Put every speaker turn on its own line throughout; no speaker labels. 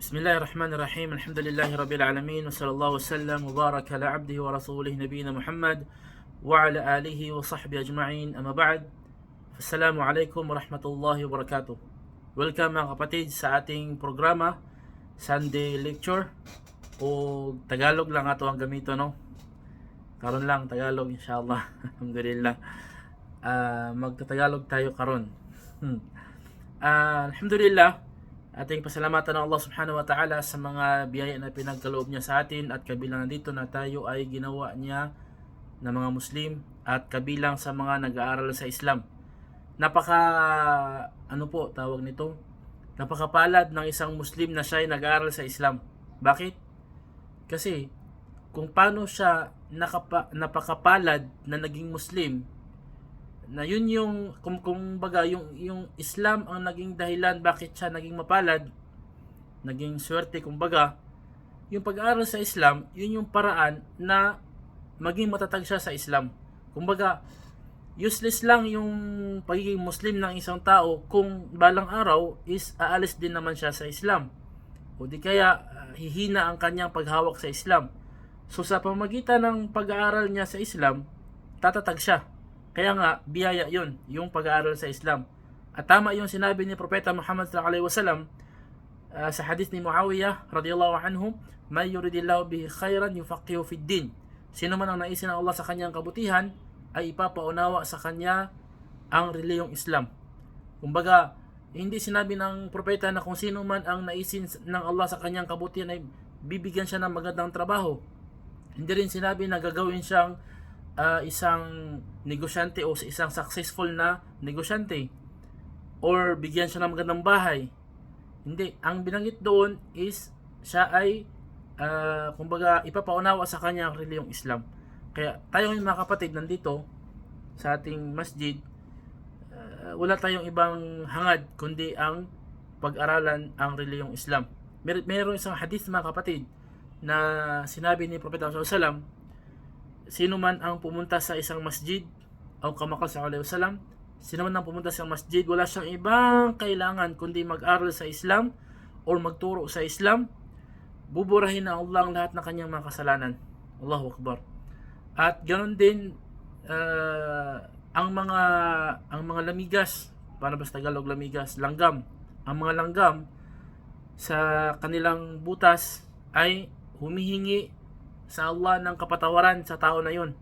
Bismillahirrahmanirrahim. Alhamdulillahi Rabbil Alamin. Wa sallallahu wasallam wa baraka ala abdihi wa rasulih nabiyina Muhammad wa ala alihi wa sahbihi ajma'in. Amma ba'd. Assalamu alaikum wa rahmatullahi wa barakatuh. Welcome mga kapatid sa ating programa Sunday Lecture o Tagalog lang ato ang gamito, no? Karon lang Tagalog inshallah. Alhamdulillah. Magta-Tagalog tayo karon. Alhamdulillah, ating pasalamatan ng Allah subhanahu wa ta'ala sa mga biyaya na pinagkaloob niya sa atin, at kabilang nandito na tayo ay ginawa niya na mga Muslim at kabilang sa mga nag-aaral sa Islam. Tawag nito? Napakapalad ng isang Muslim na siya ay nag-aaral sa Islam. Bakit? Kasi kung paano siya napakapalad na naging Muslim, na yun yung kumbaga yung Islam ang naging dahilan bakit siya naging mapalad, naging swerte kumbaga. Yung pag-aaral sa Islam, yun yung paraan na maging matatag siya sa Islam. Kumbaga, useless lang yung pagiging Muslim ng isang tao kung balang araw is aalis din naman siya sa Islam, o di kaya hihina ang kanyang paghawak sa Islam. So sa pamamagitan ng pag-aaral niya sa Islam, tatatag siya. Kaya nga, biyaya yun, yung pag-aaral sa Islam. At tama yung sinabi ni Propeta Muhammad sallallahu alaihi wasallam sa hadith ni Muawiyah radhiyallahu anhu, "May yuridillahu bihi khairan yufaqihu fid din." Sino man ang naisin ng Allah sa kanyang kabutihan, ay ipapaunawa sa kanya ang reliyong Islam. Kumbaga, hindi sinabi ng propeta na kung sino man ang naisin ng Allah sa kanyang kabutihan ay bibigyan siya ng magandang trabaho. Hindi rin sinabi na gagawin siyang isang negosyante o isang successful na negosyante, or bigyan siya ng magandang bahay. Hindi. Ang binanggit doon is siya ay kumbaga ipapaunawa sa kanya ang reliyong Islam. Kaya tayo mga kapatid nandito sa ating masjid, wala tayong ibang hangad kundi ang pag-aralan ang reliyong Islam. Mayroon isang hadith mga kapatid na sinabi ni Propeta sallallahu alaihi wasallam, sino man ang pumunta sa isang masjid o kamakal sallallahu alaihi wasallam, sino man ang pumunta sa masjid, wala siyang ibang kailangan kundi mag-aral sa Islam o magturo sa Islam, buburahin na Allah ang lahat ng kanyang mga kasalanan. Allahu Akbar. At ganoon din ang mga lamigas, para ba sa Tagalog lamigas, langgam. Ang mga langgam sa kanilang butas ay humihingi sa Allah ng kapatawaran sa tao na yun.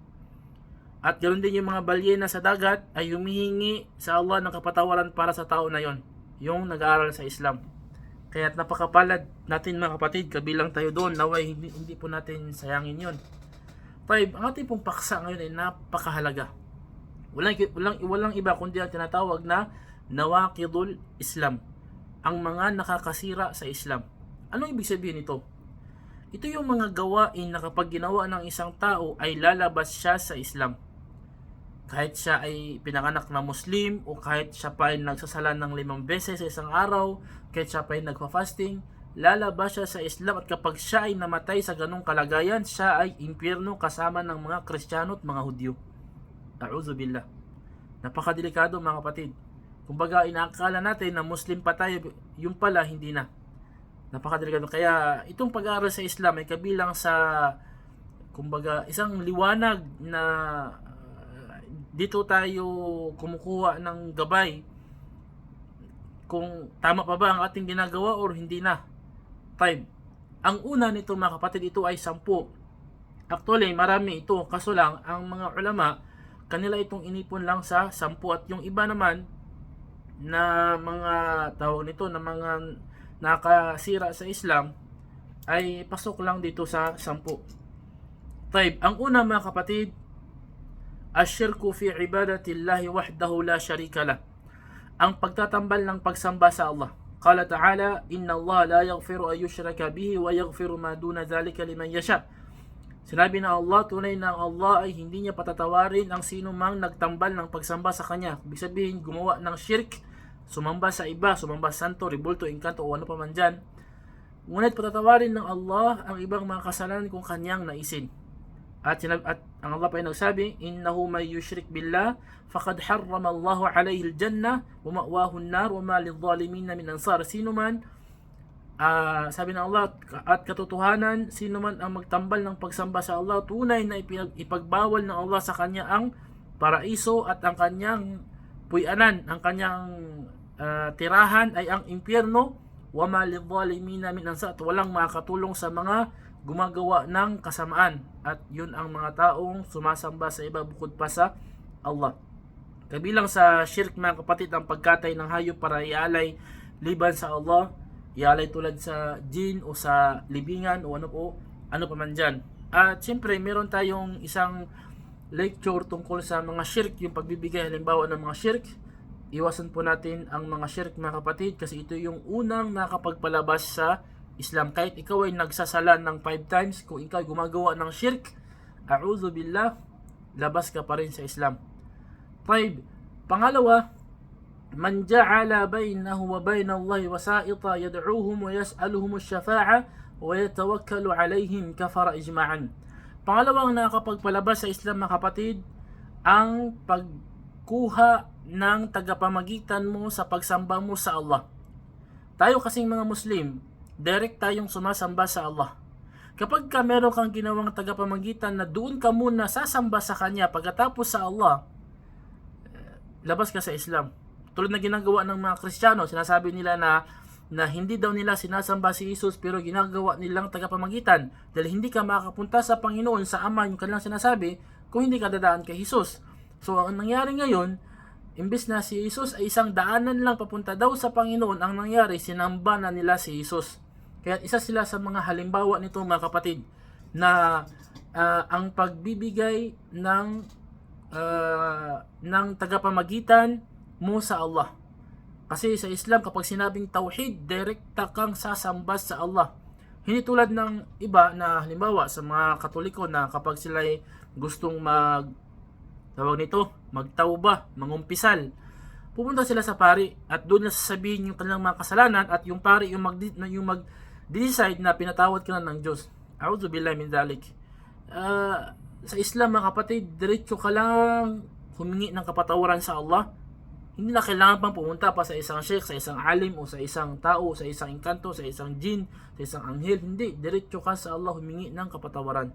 At ganoon din yung mga balyena sa dagat ay humihingi sa Allah ng kapatawaran para sa tao na yun, yung nag-aaral sa Islam. Kaya napakapalad natin mga kapatid, kabilang tayo doon. Naway hindi po natin sayangin yun. Taib, ang ating pong paksa ngayon ay napakahalaga. Walang iba kundi ang tinatawag na nawaqidul Islam, ang mga nakakasira sa Islam. Ano ibig sabihin nito? Ito yung mga gawain na kapag ginawa ng isang tao ay lalabas siya sa Islam. Kahit siya ay pinanganak na Muslim, o kahit siya pa ay nagsasala ng 5 beses sa isang araw, kahit siya pa ay nagfa-fasting, lalabas siya sa Islam. At kapag siya ay namatay sa ganong kalagayan, siya ay impyerno kasama ng mga Kristiyano at mga Hudyo. A'udhu billah. Napakadelikado mga kapatid. Kumbaga inaakala natin na Muslim pa tayo, yung pala hindi na. Napakadelikado. Kaya itong pag-aaral sa Islam ay kabilang sa kumbaga isang liwanag na dito tayo kumukuha ng gabay kung tama pa ba ang ating ginagawa or hindi na. Five. Ang una nito mga kapatid, ito ay 10. Actually marami ito, kaso lang ang mga ulama kanila itong inipon lang sa 10, at yung iba naman na mga tawag nito na mga nakasira sa Islam ay pasok lang dito sa 10. Taib, ang una mga kapatid, asyirku fi ibadatillahi wahdahu la sharika lah, ang pagtatambal ng pagsamba sa Allah. Qala ta'ala, inna Allah la yaghfiru an yushraka bihi wa yaghfiru ma duna dhalika liman yasha. Sinabi na Allah, tunay na Allah ay hindi niya patatawarin ang sino mang nagtambal ng pagsamba sa kanya. Ibig sabihin, gumawa ng shirk, sumamba sa iba, sumamba sa santo, ribulto, engkanto o ano pa man dyan. Ngunit patatawarin ng Allah ang ibang mga kasalanan kung kanyang naisin. At ang Allah pa ay nagsabi, innahu may yushrik billah faqad harrama Allahu alayhi al-jannah wa ma'wahu an-nar wa ma lidh-dhalimin min ansar. Sino man Sabi ng Allah, at katotohanan, sino man ang magtambal ng pagsamba sa Allah, tunay na ipagbawal ng Allah sa kanya ang paraiso at ang kanyang puyanan, ang kanyang tirahan ay ang impyerno. Wa ma lidh-dhalimina min ansar, at walang makakatulong sa mga gumagawa ng kasamaan, at yun ang mga taong sumasamba sa iba bukod pa sa Allah. Kabilang sa shirk, mga kapatid, ang pagkatay ng hayop para ialay liban sa Allah, ialay tulad sa jin o sa libingan o ano pa man dyan. At siyempre meron tayong isang lecture tungkol sa mga shirk, yung pagbibigay halimbawa ng mga shirk. Iwasan po natin ang mga shirk, mga kapatid, kasi ito yung unang nakapagpalabas sa Islam. Kahit ikaw ay nagsasala ng 5 times, kung ikaw ay gumagawa ng shirk, a'udhu billah, labas ka pa rin sa Islam. Pangalawa, man ja'ala bainahu wa bain Allah wasa'ita yad'uuhum wa yas'aluhum asy-syafa'ah wa yatawakkalu 'alaihim kafara ijma'an. Pangalawang nakapagpalabas sa Islam, mga kapatid, ang pagkuha ng tagapamagitan mo sa pagsamba mo sa Allah. Tayo kasing mga Muslim, direct tayong sumasamba sa Allah. Kapag meron kang ginawang tagapamagitan na doon ka muna sasamba sa Kanya pagkatapos sa Allah, labas ka sa Islam. Tulad na ginagawa ng mga Kristiyano, sinasabi nila na hindi daw nila sinasamba si Jesus, pero ginagawa nilang tagapamagitan dahil hindi ka makapunta sa Panginoon, sa Ama, yung kanilang sinasabi, kung hindi ka dadaan kay Jesus. So ang nangyari ngayon, imbes na si Jesus ay isang daanan lang papunta daw sa Panginoon, ang nangyari, sinamba na nila si Jesus. Kaya isa sila sa mga halimbawa nito, mga kapatid, na ang pagbibigay ng tagapamagitan mo sa Allah. Kasi sa Islam, kapag sinabing tauhid, direkta kang sasamba sa Allah. Hindi tulad ng iba na halimbawa sa mga Katoliko na kapag sila ay gustong magtauba, mangumpisal, pupunta sila sa pari at doon na sasabihin yung kanilang mga kasalanan, at yung pari yung mag-decide na pinatawad ka na ng Diyos. A'udhu billahi min dhalik. Sa Islam, mga kapatid, diretso ka lang humingi ng kapatawaran sa Allah. Hindi na kailangan pang pumunta pa sa isang sheikh, sa isang alim, o sa isang tao, sa isang engkanto, sa isang jin, sa isang anghel. Hindi, diretso ka sa Allah humingi ng kapatawaran.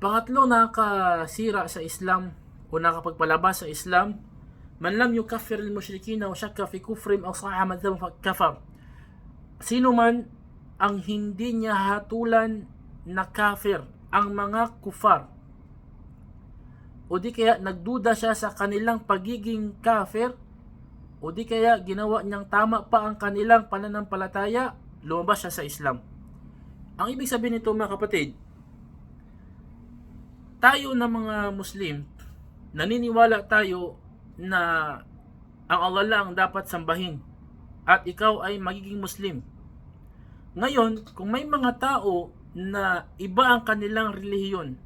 Pangatlo, nakasira sa Islam o nakapagpalabas sa Islam, man lam yukaffir al-mushrikina wa shakka fi kufrim aw sa'a madhhab kafar. Sino man ang hindi niya hatulan na kafir ang mga kufar, o di kaya nagduda siya sa kanilang pagiging kafir, o di kaya ginawa niyang tama pa ang kanilang pananampalataya, lumabas siya sa Islam. Ang ibig sabihin nito, mga kapatid, tayo na mga Muslim, naniniwala tayo na ang Allah lang dapat sambahin at ikaw ay magiging Muslim. Ngayon, kung may mga tao na iba ang kanilang relihiyon,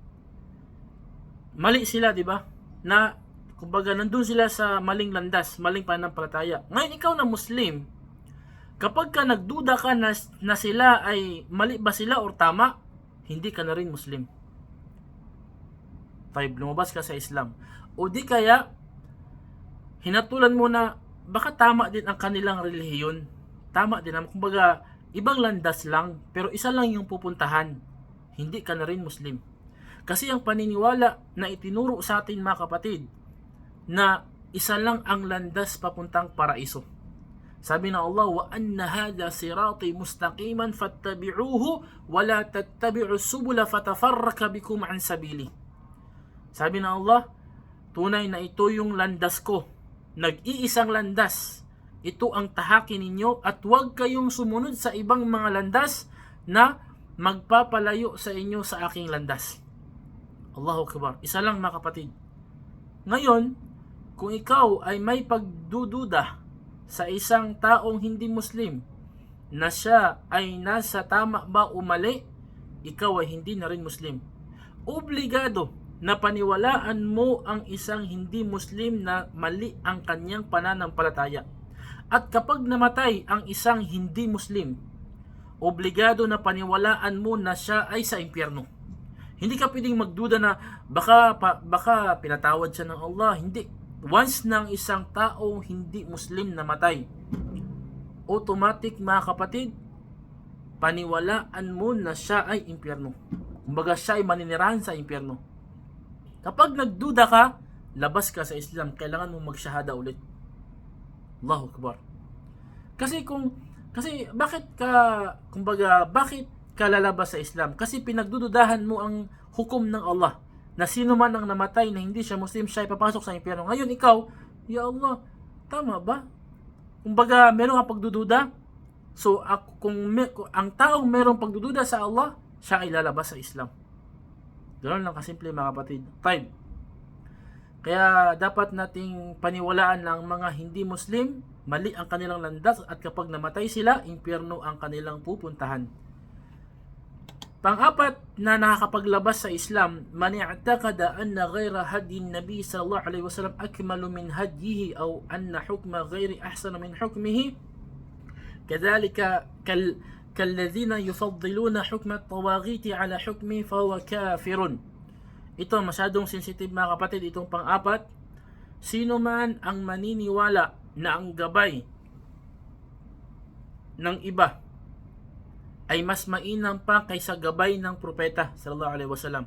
mali sila, di ba? Na kumbaga nandun sila sa maling landas, maling pananampalataya. Ngayon ikaw na Muslim, kapag ka nagduda ka na sila ay mali ba sila o tama, hindi ka na rin Muslim. Lumabas ka sa Islam. O di kaya hinatulan mo na baka tama din ang kanilang relihiyon. Tama din naman, kumbaga ibang landas lang, pero isa lang yung pupuntahan. Hindi ka na rin Muslim. Kasi ang paniniwala na itinuro sa atin, mga kapatid, na isa lang ang landas papuntang paraiso. Sabi ng Allah, wa anna hadha sirati mustaqiman fattabi'uhu wa la tattabi'us subula fatafarraka bikum an sabili. Sabi ng Allah, tunay na ito yung landas ko, nag-iisang landas. Ito ang tahakin ninyo at huwag kayong sumunod sa ibang mga landas na magpapalayo sa inyo sa aking landas. Allahu Akbar. Isa lang, mga kapatid. Ngayon, kung ikaw ay may pagdududa sa isang taong hindi Muslim na siya ay nasa tama ba o mali, ikaw ay hindi na rin Muslim. Obligado na paniwalaan mo ang isang hindi Muslim na mali ang kanyang pananampalataya. At kapag namatay ang isang hindi Muslim, obligado na paniwalaan mo na siya ay sa impyerno. Hindi ka pwedeng magduda na baka pinatawad siya ng Allah. Hindi. Once nang isang tao hindi Muslim namatay, automatic mga kapatid, paniwalaan mo na siya ay impyerno. Kumbaga siya ay maninirahan sa impyerno. Kapag nagduda ka, labas ka sa Islam, kailangan mo magshahada ulit. Allahu Akbar. Kasi bakit ka lalabas sa Islam? Kasi pinagdududahan mo ang hukom ng Allah, na sino man ang namatay na hindi siya Muslim, siya ay papasok sa impyerno. Ngayon ikaw, ya Allah, tama ba? Kumbaga, meron kang pagdududa. So, kung ang taong merong pagdududa sa Allah, siya ay lalabas sa Islam. Ganoon lang kasimple mga kapatid. Time. Kaya dapat nating paniwalaan ng mga hindi Muslim, mali ang kanilang landas, at kapag namatay sila, impyerno ang kanilang pupuntahan. Pang-apat na nakakapaglabas sa Islam, man i'taqada anna ghayra hadi nabi sallallahu alaihi wasallam akmalu min hadihi aw anna hukma ghayri ahsana min hukmihi, kadhalika kalladhina yufaddiluna hukma at-tawaghiti ala hukmi fahuwa kafirun. Ito masyadong sensitive mga kapatid, itong pang-apat. Sino man ang maniniwala na ang gabay ng iba ay mas mainam pa kaysa gabay ng propeta sallallahu alaihi wasallam,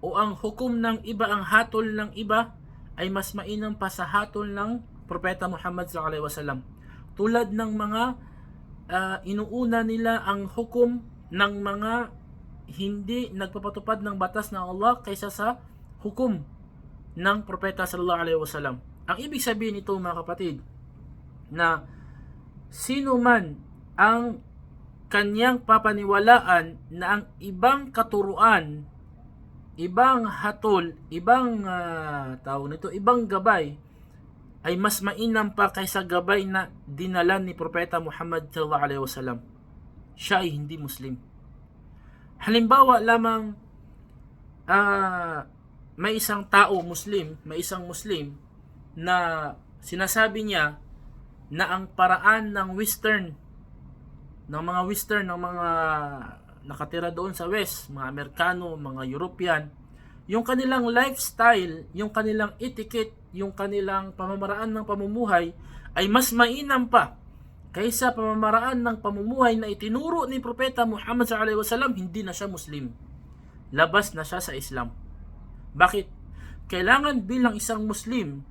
o ang hukom ng iba, ang hatol ng iba ay mas mainam pa sa hatol ng propeta Muhammad sallallahu alaihi wasallam, tulad ng mga inuuna nila ang hukom ng mga hindi nagpapatupad ng batas ng Allah kaysa sa hukom ng propeta sallallahu alaihi wasallam. Ang ibig sabihin nito mga kapatid, na sino man ang kanyang papaniwalaan na ang ibang katuruan, ibang hatol, ibang ibang gabay ay mas mainam pa kaysa gabay na dinala ni propeta Muhammad sallallahu alaihi wasallam, siya ay hindi Muslim. Halimbawa lamang, may isang tao Muslim, may isang Muslim na sinasabi niya na ang paraan ng mga nakatira doon sa West, mga Amerikano, mga European, yung kanilang lifestyle, yung kanilang etiquette, yung kanilang pamamaraan ng pamumuhay ay mas mainam pa kaysa pamamaraan ng pamumuhay na itinuro ni Propeta Muhammad sallallahu alaihi wasallam. Hindi na siya Muslim. Labas na siya sa Islam. Bakit? Kailangan bilang isang Muslim,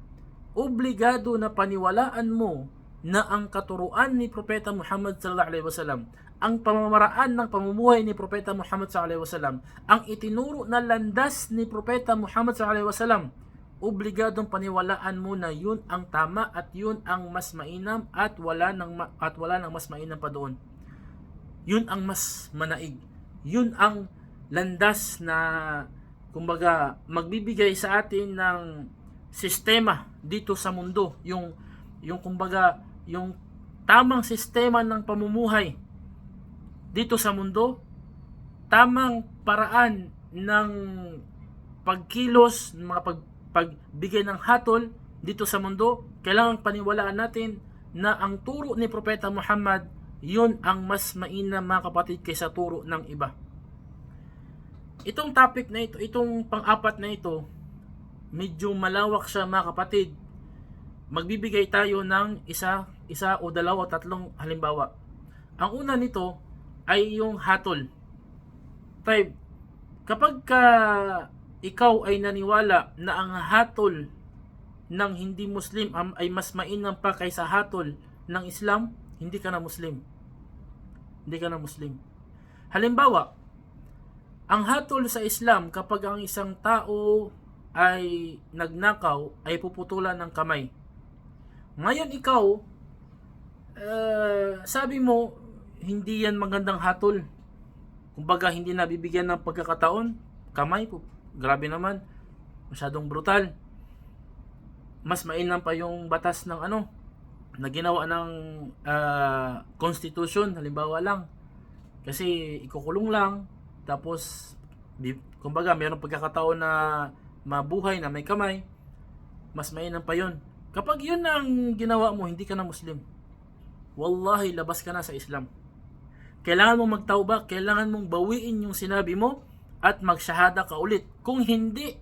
obligado na paniwalaan mo na ang katuruan ni Propeta Muhammad sallallahu alaihi wasallam, ang pamamaraan ng pamumuhay ni Propeta Muhammad sallallahu alaihi wasallam, ang itinuro na landas ni Propeta Muhammad sallallahu alaihi wasallam, obligadong paniwalaan mo na yun ang tama at yun ang mas mainam, at wala nang mas mainam pa doon. Yun ang mas manaig. Yun ang landas na kumbaga magbibigay sa atin ng sistema dito sa mundo, yung kumbaga yung tamang sistema ng pamumuhay dito sa mundo, tamang paraan ng pagkilos, mga pagbigay ng hatol dito sa mundo. Kailangan paniwalaan natin na ang turo ni Propeta Muhammad, yun ang mas mainam mga kapatid kaysa turo ng iba. Itong topic na ito, itong pang-apat na ito, medyo malawak siya mga kapatid. Magbibigay tayo ng isa o dalawa o tatlong halimbawa. Ang una nito ay yung hatol. Kapag ikaw ay naniwala na ang hatol ng hindi Muslim ay mas mainam pa kaysa hatol ng Islam, hindi ka na Muslim. Hindi ka na Muslim. Halimbawa, ang hatol sa Islam, kapag ang isang tao ay nagnakaw, ay puputulan ng kamay. Ngayon ikaw, sabi mo, hindi yan magandang hatol. Kumbaga, hindi nabibigyan ng pagkakataon. Kamay po, grabe naman. Masyadong brutal. Mas mainam pa yung batas ng na ginawa ng constitution, halimbawa lang. Kasi ikukulong lang, tapos kumbaga mayroong pagkakataon na mabuhay na may kamay. Mas mainam pa yun. Kapag yun na ang ginawa mo, hindi ka na Muslim. Wallahi, labas ka na sa Islam. Kailangan mong magtauba, kailangan mong bawiin yung sinabi mo at magsyahada ka ulit. Kung hindi,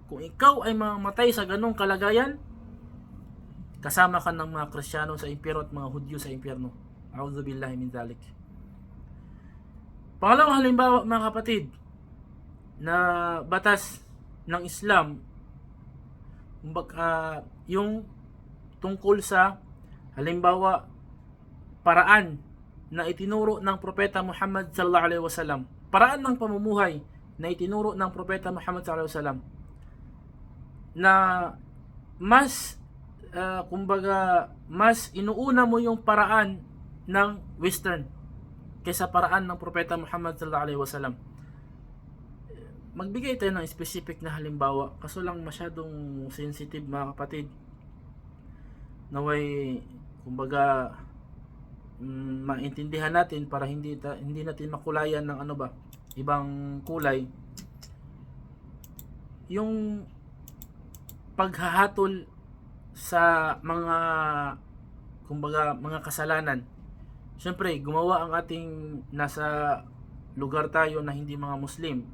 kung ikaw ay mamamatay sa ganong kalagayan, kasama ka ng mga Kristiyano sa impyerno at mga Hudyo sa impyerno. A'udzu billahi min dzalik. Pangalawang halimbawa mga kapatid na batas ng Islam, yung tungkol sa halimbawa paraan na itinuro ng propeta Muhammad sallallahu alaihi wasallam, paraan ng pamumuhay na itinuro ng propeta Muhammad sallallahu alaihi wasallam na mas mas inuuna mo yung paraan ng Western kaysa paraan ng propeta Muhammad sallallahu alaihi wasallam. Magbigay tayo ng specific na halimbawa, kaso lang masyadong sensitive mga kapatid. Naway maintindihan natin para hindi natin makulayan ng ibang kulay. Yung paghahatol sa mga kasalanan. Siyempre, gumawa ang ating nasa lugar tayo na hindi mga Muslim.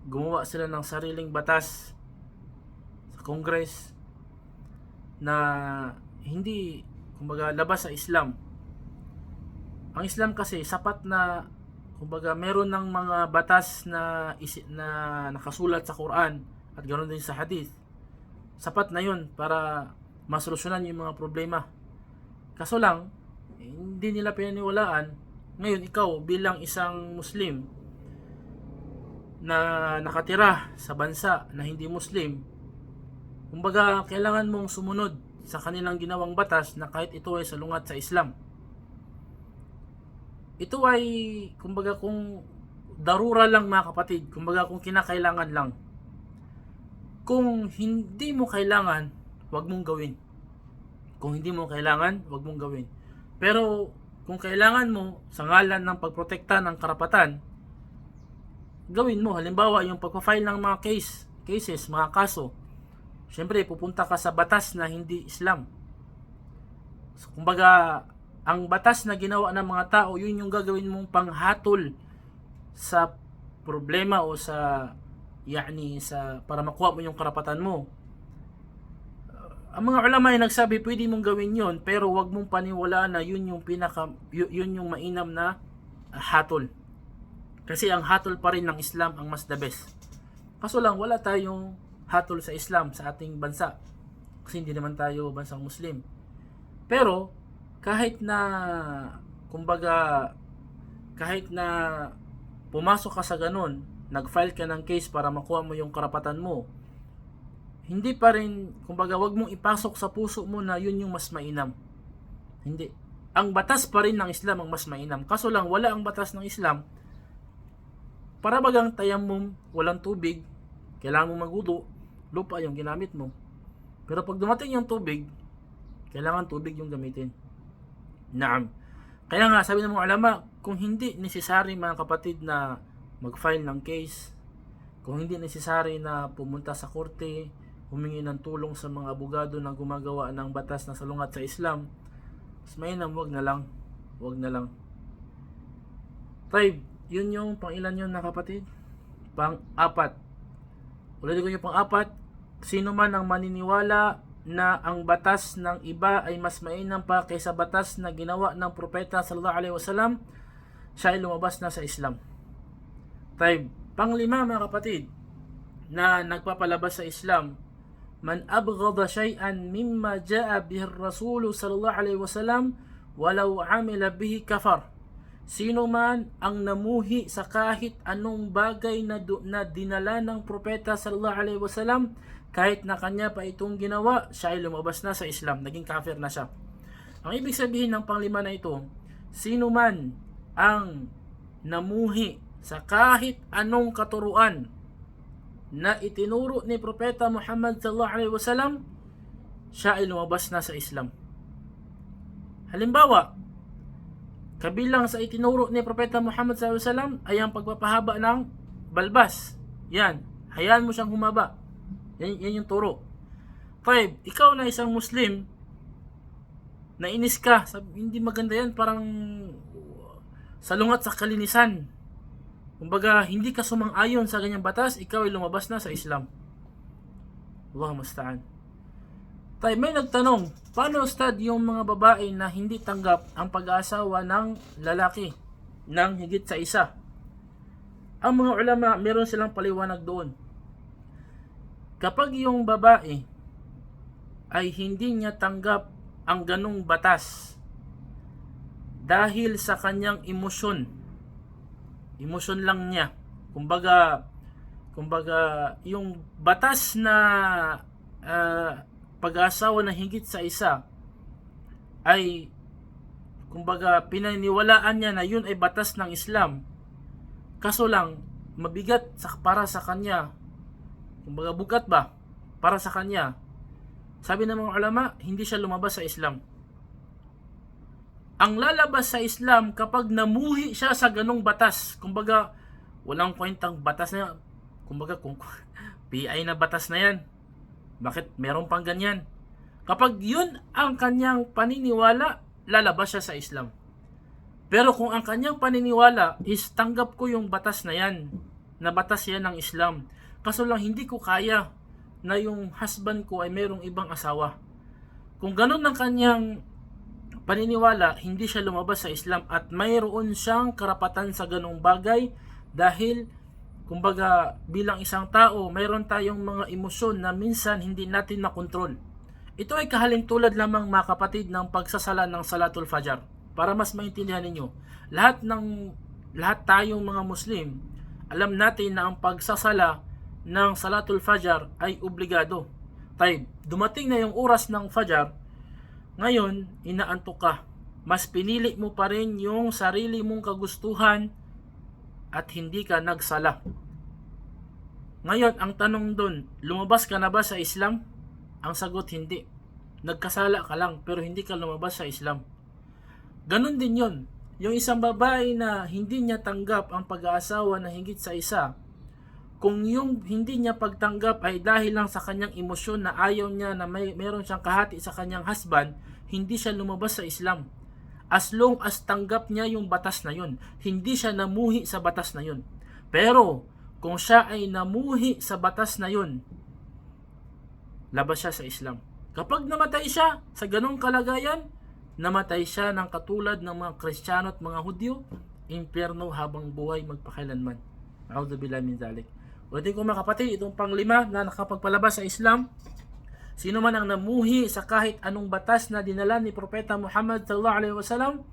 Gumawa sila ng sariling batas sa Congress na hindi labas sa Islam. Ang Islam kasi sapat na meron ng mga batas na nakasulat sa Quran at ganoon din sa Hadith. Sapat na yun para masolusyonan yung mga problema. Kaso lang, hindi nila pinaniwalaan. Ngayon, ikaw bilang isang Muslim na nakatira sa bansa na hindi Muslim, kailangan mong sumunod sa kanilang ginawang batas na kahit ito ay salungat sa Islam. Ito ay kung darura lang mga kapatid, kung kinakailangan lang. Kung hindi mo kailangan, wag mong gawin. Kung hindi mo kailangan, wag mong gawin. Pero kung kailangan mo sa ngalan ng pagprotekta ng karapatan, gawin mo. Halimbawa, yung pagpa-file ng mga cases, mga kaso. Siyempre, pupunta ka sa batas na hindi Islam. So, ang batas na ginawa ng mga tao, yun yung gagawin mong panghatol sa problema o para makuha mo yung karapatan mo. Ang mga ulama ay nagsabi pwede mong gawin yon, pero wag mong paniwalaan na yun yung mainam na hatol. Kasi ang hatol pa rin ng Islam ang mas the best. Kaso lang wala tayong hatol sa Islam sa ating bansa. Kasi hindi naman tayo bansang Muslim. Pero kahit na pumasok ka sa ganun, nag-file ka ng case para makuha mo yung karapatan mo, hindi pa rin, wag mong ipasok sa puso mo na yun yung mas mainam. Hindi. Ang batas pa rin ng Islam ang mas mainam. Kaso lang, wala ang batas ng Islam. Para bagang tayam mo, walang tubig, kailangan mo magudo, lupa yung ginamit mo. Pero pag dumating yung tubig, kailangan tubig yung gamitin. Naam. Kaya nga, sabi ng mga ulama, kung hindi necessary mga kapatid na mag-file ng case, kung hindi necessary na pumunta sa korte, humingi ng tulong sa mga abogado na gumagawa ng batas na salungat sa Islam, mas mainam, wag na lang. Five, yun yung pang-ilan yun na kapatid? Pang-apat. Ulitin ko yung pang-apat, sino man ang maniniwala na ang batas ng iba ay mas mainam pa kaysa batas na ginawa ng propeta sallallahu alaihi wasallam, siya ay lumabas na sa Islam. Five, pang-lima mga kapatid na nagpapalabas sa Islam, man abghada shay'an mimma jaa bihi ar-rasul sallallahu alaihi wasallam walau amila bihi kafar. Sino man ang namuhi sa kahit anong bagay na dinala ng propeta sallallahu alaihi wasallam, kahit na kanya pa itong ginawa, siya ay lumabas na sa Islam, naging kafir na siya. Ang ibig sabihin ng panglima na ito, sino man ang namuhi sa kahit anong katuruan na itinuro ni propeta Muhammad sallallahu alaihi wasallam, siya ay lumabas na sa Islam. Halimbawa, kabilang sa itinuro ni propeta Muhammad sallallahu alaihi wasallam ay ang pagpapahaba ng balbas. Yan, hayaan mo siyang humaba. Yan yung turo. 5, ikaw na isang Muslim, nainis ka, hindi maganda yan, parang salungat sa kalinisan. Kumbaga, hindi ka sumang-ayon sa ganyang batas, ikaw ay lumabas na sa Islam. Allahumma musta'an. Tayo may nagtanong, paano Ustad yung mga babae na hindi tanggap ang pag-aasawa ng lalaki ng higit sa isa? Ang mga ulama, meron silang paliwanag doon. Kapag yung babae ay hindi niya tanggap ang ganong batas dahil sa kanyang emosyon lang niya, kumbaga yung batas na pag-aasawa na higit sa isa ay kumbaga pinaniwalaan niya na yun ay batas ng Islam, kaso lang mabigat para sa kanya, kumbaga bugat ba para sa kanya, sabi ng mga ulama, hindi siya lumabas sa Islam. Ang lalabas sa Islam kapag namuhi siya sa ganong batas, kumbaga walang kwentang batas na, kumbaga kung PI na batas na yan, bakit meron pang ganyan? Kapag yun ang kanyang paniniwala, lalabas siya sa Islam. Pero kung ang kanyang paniniwala is tanggap ko yung batas na yan, na batas yan ng Islam, kaso lang hindi ko kaya na yung husband ko ay mayroong ibang asawa. Kung ganun ang kanyang paniniwala, hindi siya lumabas sa Islam at mayroon siyang karapatan sa ganung bagay dahil kumbaga bilang isang tao, mayroon tayong mga emosyon na minsan hindi natin makontrol. Ito ay kahalintulad lamang mga kapatid ng pagsasala ng Salatul Fajr. Para mas maintindihan ninyo, lahat tayong mga Muslim, alam natin na ang pagsasala ng Salatul Fajr ay obligado. Tayo, dumating na yung oras ng Fajr, ngayon inaantok ka, mas pinili mo pa rin yung sarili mong kagustuhan at hindi ka nagsala. Ngayon, ang tanong doon, lumabas ka na ba sa Islam? Ang sagot, hindi. Nagkasala ka lang, pero hindi ka lumabas sa Islam. Ganon din yon. Yung isang babae na hindi niya tanggap ang pag-aasawa na higit sa isa, kung yung hindi niya pagtanggap ay dahil lang sa kanyang emosyon na ayaw niya na meron siyang kahati sa kanyang husband, hindi siya lumabas sa Islam. As long as tanggap niya yung batas na yun, hindi siya namuhi sa batas na yun. Pero kung siya ay namuhi sa batas na yun, labas siya sa Islam. Kapag namatay siya sa ganong kalagayan, namatay siya ng katulad ng mga Kristiyano at mga Hudyo, impyerno habang buhay magpakailanman. A'udzubillahi min zalik. Ulitin ko mga kapatid, itong panglima na nakapagpalabas sa Islam, sino man ang namuhi sa kahit anong batas na dinala ni Propeta Muhammad sallallahu alaihi wasallam,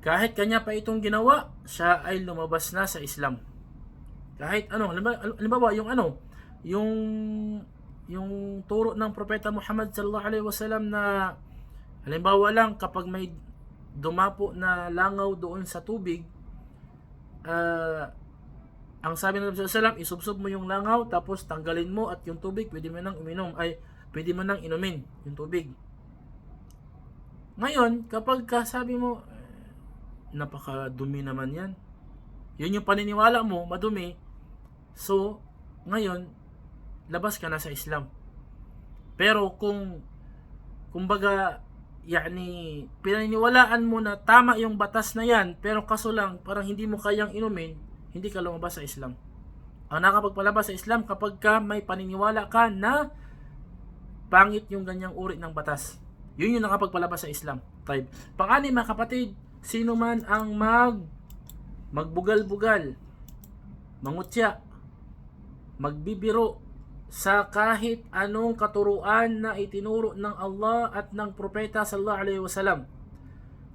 kahit kanya pa itong ginawa, siya ay lumabas na sa Islam. Kahit ano, halimbawa yung turo ng Propeta Muhammad sallallahu alaihi wasallam na halimbawa lang kapag may dumapo na langaw doon sa tubig, ang sabi ng Nabi sallallahu alaihi wasallam, isubsob mo yung langaw tapos tanggalin mo at yung tubig pwede mo nang pwede mo nang inumin yung tubig. Ngayon, kapag sabi mo, napakadumi naman yan, yun yung paniniwala mo, madumi, so ngayon labas ka na sa Islam. Pero kumbaga pinaniwalaan mo na tama yung batas na yan, pero kaso lang parang hindi mo kayang inumin, hindi ka lumabas sa Islam. Ang nakapagpalabas sa Islam kapag ka may paniniwala ka na pangit yung ganyang uri ng batas. Yun yung nakapagpalabas sa Islam. Type. Pang-anim mga kapatid, sino man ang magbugal-bugal, mangutya, magbibiro sa kahit anong katuruan na itinuro ng Allah at ng Propeta sallallahu alaihi wasallam.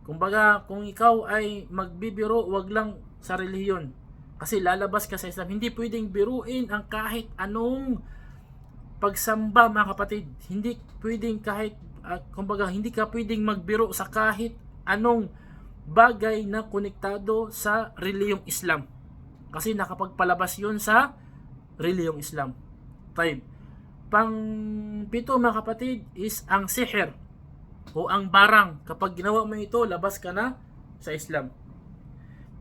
Kumbaga, kung ikaw ay magbibiro, wag lang sa relihiyon. Kasi lalabas ka sa Islam. Hindi pwedeng biruin ang kahit anong pagsamba mga kapatid. Hindi pwedeng kumbaga, hindi ka pwedeng magbiro sa kahit anong bagay na konektado sa relihiyong Islam. Kasi nakapagpalabas yun sa relihiyong Islam. Type. Pang-pito mga kapatid is ang sihir o ang barang. Kapag ginawa mo ito, labas ka na sa Islam.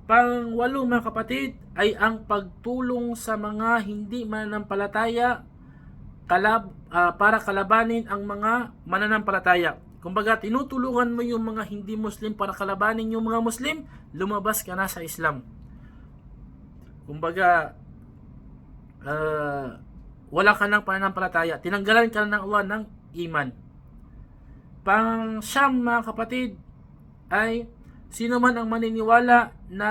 Pang-walo mga kapatid ay ang pagtulong sa mga hindi mananampalataya para kalabanin ang mga mananampalataya. Kumbaga, tinutulungan mo yung mga hindi Muslim para kalabanin yung mga Muslim, lumabas ka na sa Islam. Kumbaga, wala ka ng pananampalataya. Tinanggalan ka ng Allah ng iman. Pang-siyam mga kapatid ay sino man ang maniniwala na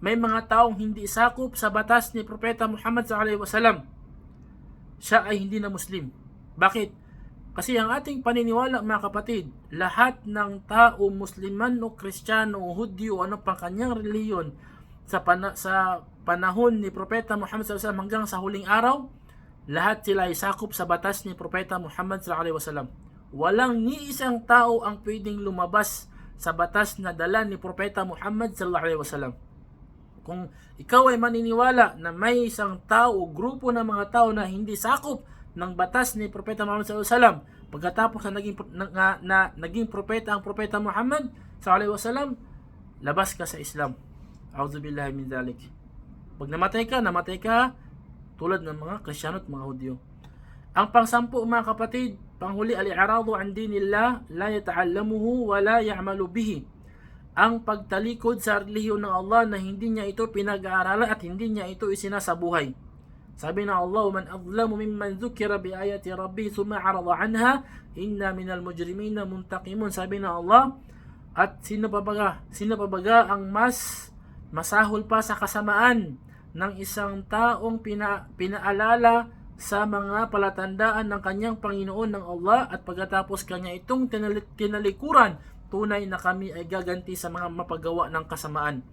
may mga taong hindi sakop sa batas ni Propeta Muhammad sallallahu alaihi wasallam, siya ay hindi na Muslim. Bakit? Kasi ang ating paniniwala mga kapatid, lahat ng tao, Musliman o Kristiyano o Hudyo o ano pang kanyang reliyon sa panahon ni Propeta Muhammad sallallahu alaihi wasallam hanggang sa huling araw, lahat sila ay sakop sa batas ni Propeta Muhammad sallallahu alaihi wasallam. Walang ni isang tao ang pwedeng lumabas sa batas na dala ni Propeta Muhammad sallallahu alaihi wasallam. Kung ikaw ay maniniwala na may isang tao, grupo ng mga tao na hindi sakop ng batas ni Propeta Muhammad sallallahu alaihi wasallam, pagkatapos na naging propeta ang Propeta Muhammad sallallahu alaihi wasallam, labas ka sa Islam. A'udzubillahi min dzalik. Pag namatay ka tulad ng mga Kristiyano at mga Hudyo. Ang pang-sampu mga kapatid, panghuli, al-i'radu an dinillah la yata'allamuhu wa la ya'malu bihi. Ang pagtalikod sa relihiyon ng Allah na hindi niya ito pinag-aaralan at hindi niya ito isinasabuhay. Sabi ng Allah, man adlamu mimman dhukira bi ayati rabbi thumma 'arada anha inna minal mujrimina muntaqimun. Sabi ng Allah, at sino pa baga ang mas masahol pa sa kasamaan ng isang taong pinaalala sa mga palatandaan ng kanyang Panginoon ng Allah at pagkatapos kanya itong tinalikuran, tunay na kami ay gaganti sa mga mapagawa ng kasamaan.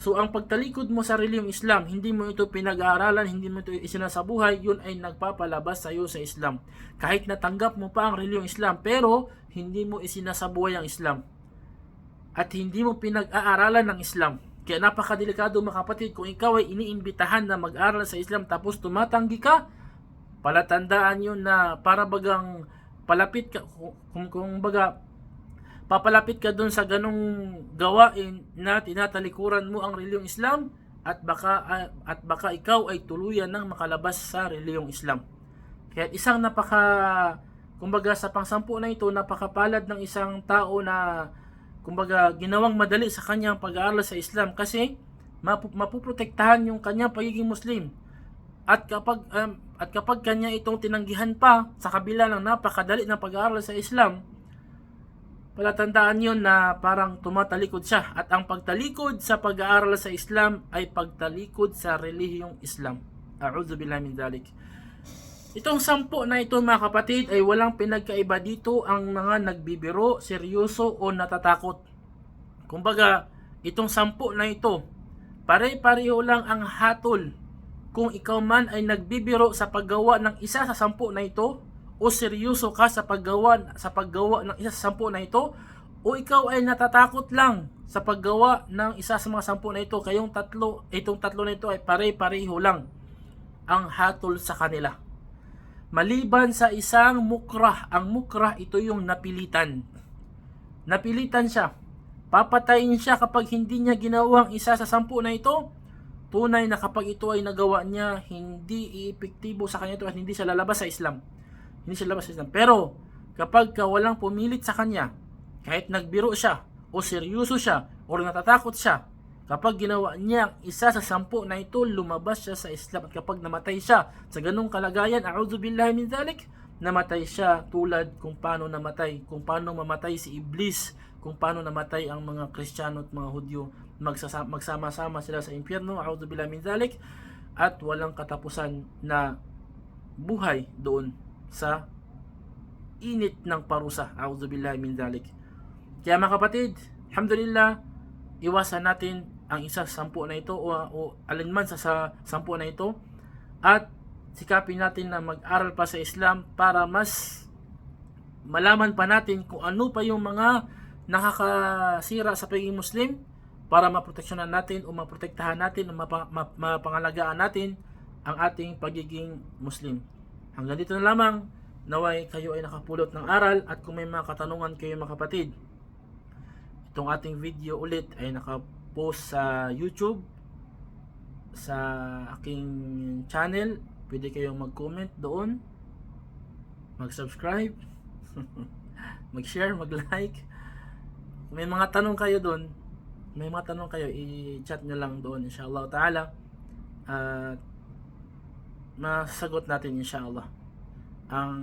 So ang pagtalikod mo sa relihiyong Islam, hindi mo ito pinag-aaralan, hindi mo ito isinasabuhay, yun ay nagpapalabas sa iyo sa Islam. Kahit natanggap mo pa ang relihiyong Islam, pero hindi mo isinasabuhay ang Islam. At hindi mo pinag-aaralan ng Islam. Kaya napakadelikado mga kapatid, kung ikaw ay iniimbitahan na mag-aral sa Islam tapos tumatanggi ka, palatandaan yun na para bagang palapit ka, kung baga papalapit ka doon sa ganong gawain na tinatalikuran mo ang relihiyong Islam at baka ikaw ay tuluyan ng makalabas sa relihiyong Islam. Kaya isang kumbaga sa pang-sampu na ito, napakapalad ng isang tao na kumbaga ginawang madali sa kanyang pag-aaral sa Islam kasi mapuprotektahan yung kanyang pagiging Muslim. At kapag kanya itong tinanggihan pa sa kabila ng napakadali ng pag-aaral sa Islam, palatandaan yun na parang tumatalikod siya. At ang pagtalikod sa pag-aaral sa Islam ay pagtalikod sa relihiyong Islam. A'udzubillahi min dzalik. Itong 10 na ito mga kapatid ay walang pinagkaiba dito ang mga nagbibiro, seryoso o natatakot. Kumbaga, itong 10 na ito, pare-pareho lang ang hatol. Kung ikaw man ay nagbibiro sa paggawa ng isa sa 10 na ito, o seryoso ka sa paggawa ng isa sa 10 na ito, o ikaw ay natatakot lang sa paggawa ng isa sa mga 10 na ito, itong tatlo na ito ay pare-pareho lang ang hatol sa kanila. Maliban sa isang mukrah. Ang mukrah, ito yung napilitan. Napilitan siya. Papatayin siya kapag hindi niya ginawang isa sa 10 na ito. Tunay na kapag ito ay nagawa niya, hindi iepektibo sa kanya ito at hindi siya lalabas sa Islam. Hindi siya lalabas sa Islam. Pero kapag walang pumilit sa kanya, kahit nagbiro siya, o seryoso siya, o natatakot siya, kapag ginawa niya isa sa 10 na ito, lumabas siya sa Islam. At kapag namatay siya sa ganung kalagayan, a'udzubillahi min dzalik, namatay siya tulad kung paano mamatay si Iblis, kung paano namatay ang mga Kristiyano at mga Hudyo. Magsama-sama sila sa impyerno, a'udzubillahi min dzalik, at walang katapusan na buhay doon sa init ng parusa, a'udzubillahi min dzalik. Kaya mga kapatid, alhamdulillah, iwasan natin ang isa sa 10 na ito o alinman sa 10 na ito, at sikapin natin na mag-aral pa sa Islam para mas malaman pa natin kung ano pa yung mga nakakasira sa pagiging Muslim, para maproteksyonan natin o maprotektahan natin o mapangalagaan natin ang ating pagiging Muslim. Hanggang dito na lamang. Naway kayo ay nakapulot ng aral, at kung may mga katanungan kayo mga kapatid, itong ating video ulit ay nakapost sa YouTube, sa aking channel. Pwede kayong mag-comment doon, mag-subscribe, mag-share, mag-like. Kung may mga tanong kayo doon, i-chat nyo lang doon, inshallah ta'ala, at masasagot natin inshallah. ang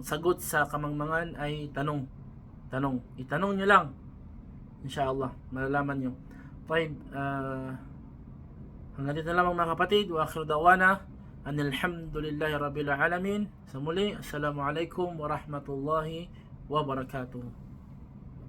sagot sa kamangmangan ay tanong. Itanong nyo lang. Inshallah, malalaman nyo. Hanggang dito na lamang mga kapatid. Wa akhiru da'wana alhamdulillahi rabbil alamin. Sa muli, assalamualaikum warahmatullahi wabarakatuh.